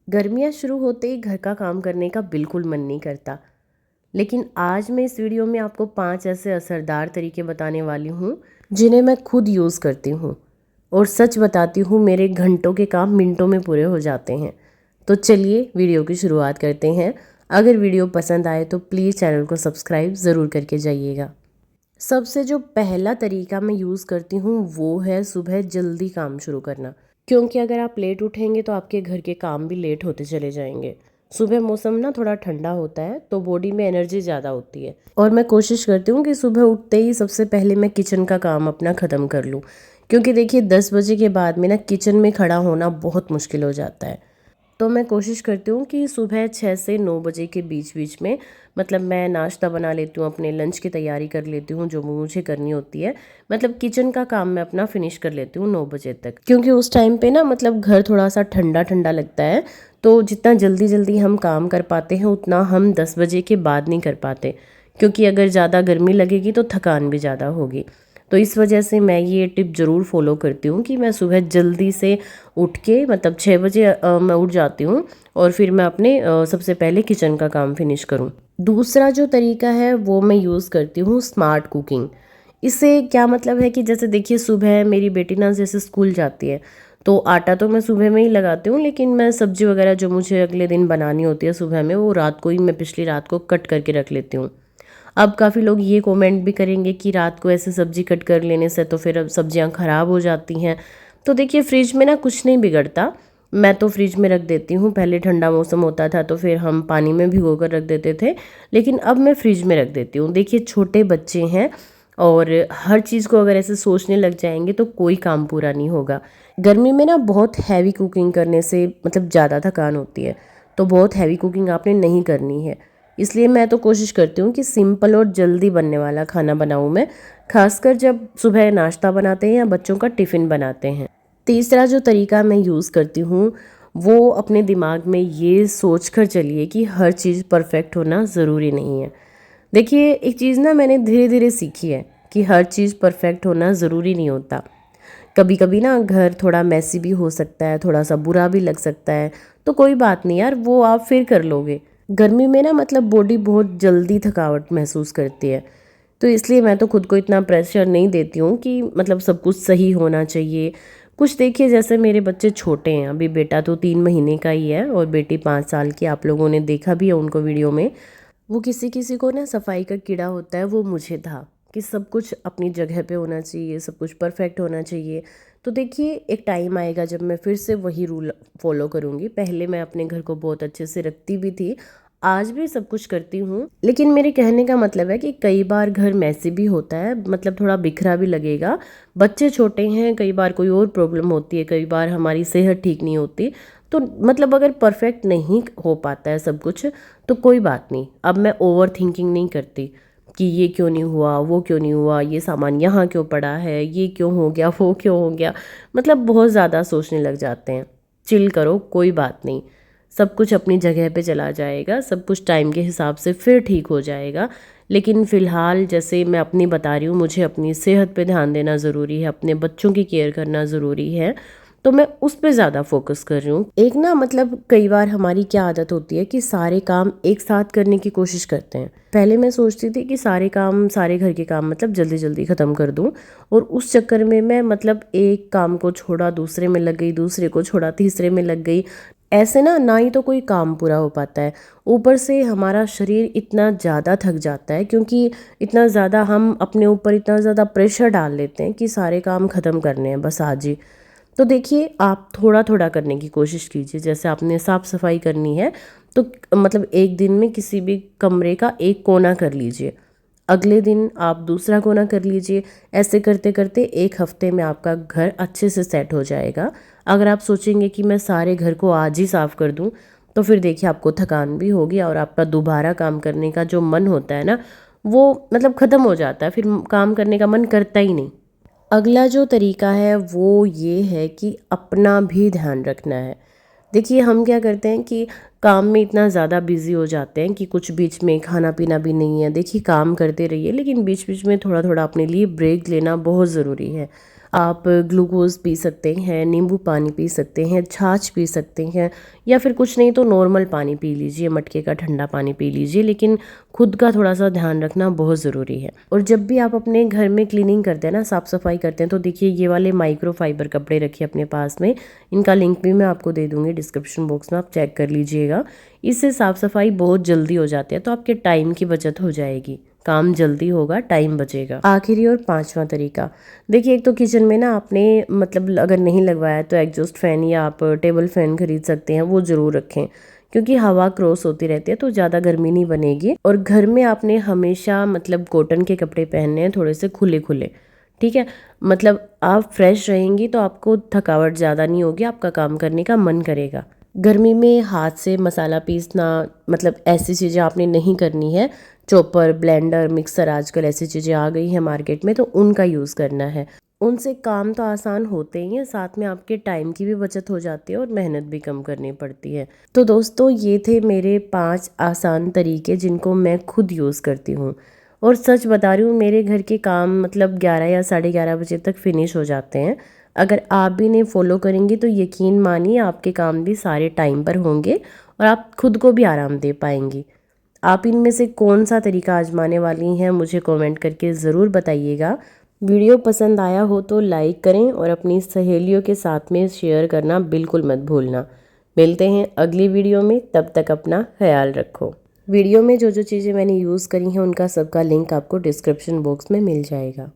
गर्मियाँ शुरू होते ही घर का काम करने का बिल्कुल मन नहीं करता। लेकिन आज मैं इस वीडियो में आपको 5 ऐसे असरदार तरीके बताने वाली हूँ जिन्हें मैं खुद यूज़ करती हूँ और सच बताती हूँ मेरे घंटों के काम मिनटों में पूरे हो जाते हैं। तो चलिए वीडियो की शुरुआत करते हैं। अगर वीडियो पसंद आए तो प्लीज़ चैनल को सब्सक्राइब ज़रूर करके जाइएगा। सबसे जो पहला तरीका मैं यूज़ करती हूँ वो है सुबह जल्दी काम शुरू करना। क्योंकि अगर आप लेट उठेंगे तो आपके घर के काम भी लेट होते चले जाएंगे। सुबह मौसम ना थोड़ा ठंडा होता है तो बॉडी में एनर्जी ज़्यादा होती है और मैं कोशिश करती हूँ कि सुबह उठते ही सबसे पहले मैं किचन का काम अपना ख़त्म कर लूँ। क्योंकि देखिए 10 बजे के बाद में ना किचन में खड़ा होना बहुत मुश्किल हो जाता है। तो मैं कोशिश करती हूँ कि सुबह 6 से 9 बजे के बीच बीच में मतलब मैं नाश्ता बना लेती हूँ, अपने लंच की तैयारी कर लेती हूँ जो मुझे करनी होती है। मतलब किचन का काम मैं अपना फिनिश कर लेती हूँ 9 बजे तक, क्योंकि उस टाइम पे ना मतलब घर थोड़ा सा ठंडा ठंडा लगता है। तो जितना जल्दी जल्दी हम काम कर पाते हैं उतना हम 10 बजे के बाद नहीं कर पाते, क्योंकि अगर ज़्यादा गर्मी लगेगी तो थकान भी ज़्यादा होगी। तो इस वजह से मैं ये टिप ज़रूर फॉलो करती हूँ कि मैं सुबह जल्दी से उठ के मतलब 6 बजे मैं उठ जाती हूँ और फिर मैं अपने सबसे पहले किचन का काम फिनिश करूँ। दूसरा जो तरीका है वो मैं यूज़ करती हूँ स्मार्ट कुकिंग। इससे क्या मतलब है कि जैसे देखिए सुबह मेरी बेटी ना जैसे स्कूल जाती है तो आटा तो मैं सुबह में ही लगाती हूँ, लेकिन मैं सब्जी वगैरह जो मुझे अगले दिन बनानी होती है सुबह में वो रात को ही मैं पिछली रात को कट करके रख लेती हूँ। अब काफ़ी लोग ये कमेंट भी करेंगे कि रात को ऐसे सब्जी कट कर लेने से तो फिर अब सब्जियां ख़राब हो जाती हैं। तो देखिए फ्रिज में ना कुछ नहीं बिगड़ता। मैं तो फ्रिज में रख देती हूँ। पहले ठंडा मौसम होता था तो फिर हम पानी में भिगो कर रख देते थे, लेकिन अब मैं फ्रिज में रख देती हूँ। देखिए छोटे बच्चे हैं और हर चीज़ को अगर ऐसे सोचने लग जाएंगे तो कोई काम पूरा नहीं होगा। गर्मी में ना बहुत हैवी कुकिंग करने से मतलब ज़्यादा थकान होती है, तो बहुत हैवी कुकिंग आपने नहीं करनी है। इसलिए मैं तो कोशिश करती हूँ कि सिंपल और जल्दी बनने वाला खाना बनाऊँ मैं, खासकर जब सुबह नाश्ता बनाते हैं या बच्चों का टिफ़िन बनाते हैं। तीसरा जो तरीका मैं यूज़ करती हूँ वो अपने दिमाग में ये सोच कर चलिए कि हर चीज़ परफेक्ट होना ज़रूरी नहीं है। देखिए एक चीज़ ना मैंने धीरे धीरे सीखी है कि हर चीज़ परफेक्ट होना ज़रूरी नहीं होता। कभी कभी ना घर थोड़ा मैसी भी हो सकता है, थोड़ा सा बुरा भी लग सकता है, तो कोई बात नहीं यार, वो आप फिर कर लोगे। गर्मी में ना मतलब बॉडी बहुत जल्दी थकावट महसूस करती है, तो इसलिए मैं तो खुद को इतना प्रेशर नहीं देती हूँ कि मतलब सब कुछ सही होना चाहिए। कुछ देखिए जैसे मेरे बच्चे छोटे हैं, अभी बेटा तो 3 महीने का ही है और बेटी 5 साल की। आप लोगों ने देखा भी है उनको वीडियो में। वो किसी किसी को ना सफाई का कीड़ा होता है, वो मुझे था कि सब कुछ अपनी जगह पे होना चाहिए, सब कुछ परफेक्ट होना चाहिए। तो देखिए एक टाइम आएगा जब मैं फिर से वही रूल फॉलो करूँगी। पहले मैं अपने घर को बहुत अच्छे से रखती भी थी, आज भी सब कुछ करती हूँ, लेकिन मेरे कहने का मतलब है कि कई बार घर मैसी भी होता है, मतलब थोड़ा बिखरा भी लगेगा। बच्चे छोटे हैं, कई बार कोई और प्रॉब्लम होती है, कई बार हमारी सेहत ठीक नहीं होती। तो मतलब अगर परफेक्ट नहीं हो पाता है सब कुछ तो कोई बात नहीं। अब मैं ओवर थिंकिंग नहीं करती कि ये क्यों नहीं हुआ, वो क्यों नहीं हुआ, ये सामान यहाँ क्यों पड़ा है, ये क्यों हो गया, वो क्यों हो गया। मतलब बहुत ज़्यादा सोचने लग जाते हैं। चिल करो, कोई बात नहीं, सब कुछ अपनी जगह पे चला जाएगा, सब कुछ टाइम के हिसाब से फिर ठीक हो जाएगा। लेकिन फ़िलहाल जैसे मैं अपनी बता रही हूँ, मुझे अपनी सेहत पे ध्यान देना ज़रूरी है, अपने बच्चों की केयर करना ज़रूरी है, तो मैं उस पे ज़्यादा फोकस कर रही हूँ। एक ना मतलब कई बार हमारी क्या आदत होती है कि सारे काम एक साथ करने की कोशिश करते हैं। पहले मैं सोचती थी कि सारे काम, सारे घर के काम मतलब जल्दी जल्दी ख़त्म कर दूँ, और उस चक्कर में मैं मतलब एक काम को छोड़ा दूसरे में लग गई, दूसरे को छोड़ा तीसरे में लग गई। ऐसे ना ही तो कोई काम पूरा हो पाता है, ऊपर से हमारा शरीर इतना ज़्यादा थक जाता है, क्योंकि इतना ज़्यादा हम अपने ऊपर इतना ज़्यादा प्रेशर डाल लेते हैं कि सारे काम ख़त्म करने हैं बस आज ही। तो देखिए आप थोड़ा थोड़ा करने की कोशिश कीजिए। जैसे आपने साफ़ सफाई करनी है तो मतलब एक दिन में किसी भी कमरे का एक कोना कर लीजिए, अगले दिन आप दूसरा कोना कर लीजिए। ऐसे करते करते एक हफ्ते में आपका घर अच्छे से सेट हो जाएगा। अगर आप सोचेंगे कि मैं सारे घर को आज ही साफ़ कर दूं, तो फिर देखिए आपको थकान भी होगी और आपका दोबारा काम करने का जो मन होता है ना, वो मतलब ख़त्म हो जाता है, फिर काम करने का मन करता ही नहीं। अगला जो तरीका है वो ये है कि अपना भी ध्यान रखना है। देखिए हम क्या करते हैं कि काम में इतना ज़्यादा बिजी हो जाते हैं कि कुछ बीच में खाना पीना भी नहीं है। देखिए काम करते रहिए, लेकिन बीच बीच में थोड़ा थोड़ा अपने लिए ब्रेक लेना बहुत ज़रूरी है। आप ग्लूकोज़ पी सकते हैं, नींबू पानी पी सकते हैं, छाछ पी सकते हैं, या फिर कुछ नहीं तो नॉर्मल पानी पी लीजिए, मटके का ठंडा पानी पी लीजिए। लेकिन खुद का थोड़ा सा ध्यान रखना बहुत ज़रूरी है। और जब भी आप अपने घर में क्लीनिंग करते हैं ना, साफ़ सफाई करते हैं, तो देखिए ये वाले माइक्रो फाइबर कपड़े रखिए अपने पास में। इनका लिंक भी मैं आपको दे दूँगी डिस्क्रिप्शन बॉक्स में, आप चेक कर लीजिएगा। इससे साफ़ सफाई बहुत जल्दी हो जाती है, तो आपके टाइम की बचत हो जाएगी, काम जल्दी होगा, टाइम बचेगा। आखिरी और पांचवा तरीका, देखिए एक तो किचन में ना आपने मतलब अगर नहीं लगवाया तो एग्जॉस्ट फैन या आप टेबल फैन खरीद सकते हैं, वो ज़रूर रखें, क्योंकि हवा क्रॉस होती रहती है तो ज़्यादा गर्मी नहीं बनेगी। और घर में आपने हमेशा मतलब कॉटन के कपड़े पहनने हैं, थोड़े से खुले खुले, ठीक है। मतलब आप फ्रेश रहेंगी तो आपको थकावट ज़्यादा नहीं होगी, आपका काम करने का मन करेगा। गर्मी में हाथ से मसाला पीसना, मतलब ऐसी चीज़ें आपने नहीं करनी है। चॉपर, ब्लेंडर, मिक्सर, आजकल ऐसी चीज़ें आ गई हैं मार्केट में, तो उनका यूज़ करना है। उनसे काम तो आसान होते ही हैं, साथ में आपके टाइम की भी बचत हो जाती है और मेहनत भी कम करनी पड़ती है। तो दोस्तों ये थे मेरे 5 आसान तरीके जिनको मैं खुद यूज़ करती हूँ। और सच बता रही हूँ, मेरे घर के काम मतलब 11 या साढ़े 11 बजे तक फिनिश हो जाते हैं। अगर आप भी इन्हें फॉलो करेंगी तो यकीन मानिए आपके काम भी सारे टाइम पर होंगे और आप खुद को भी आराम दे पाएंगी। आप इनमें से कौन सा तरीका आजमाने वाली हैं मुझे कमेंट करके ज़रूर बताइएगा। वीडियो पसंद आया हो तो लाइक करें और अपनी सहेलियों के साथ में शेयर करना बिल्कुल मत भूलना। मिलते हैं अगली वीडियो में, तब तक अपना ख्याल रखो। वीडियो में जो जो चीज़ें मैंने यूज़ करी हैं उनका सबका लिंक आपको डिस्क्रिप्शन बॉक्स में मिल जाएगा।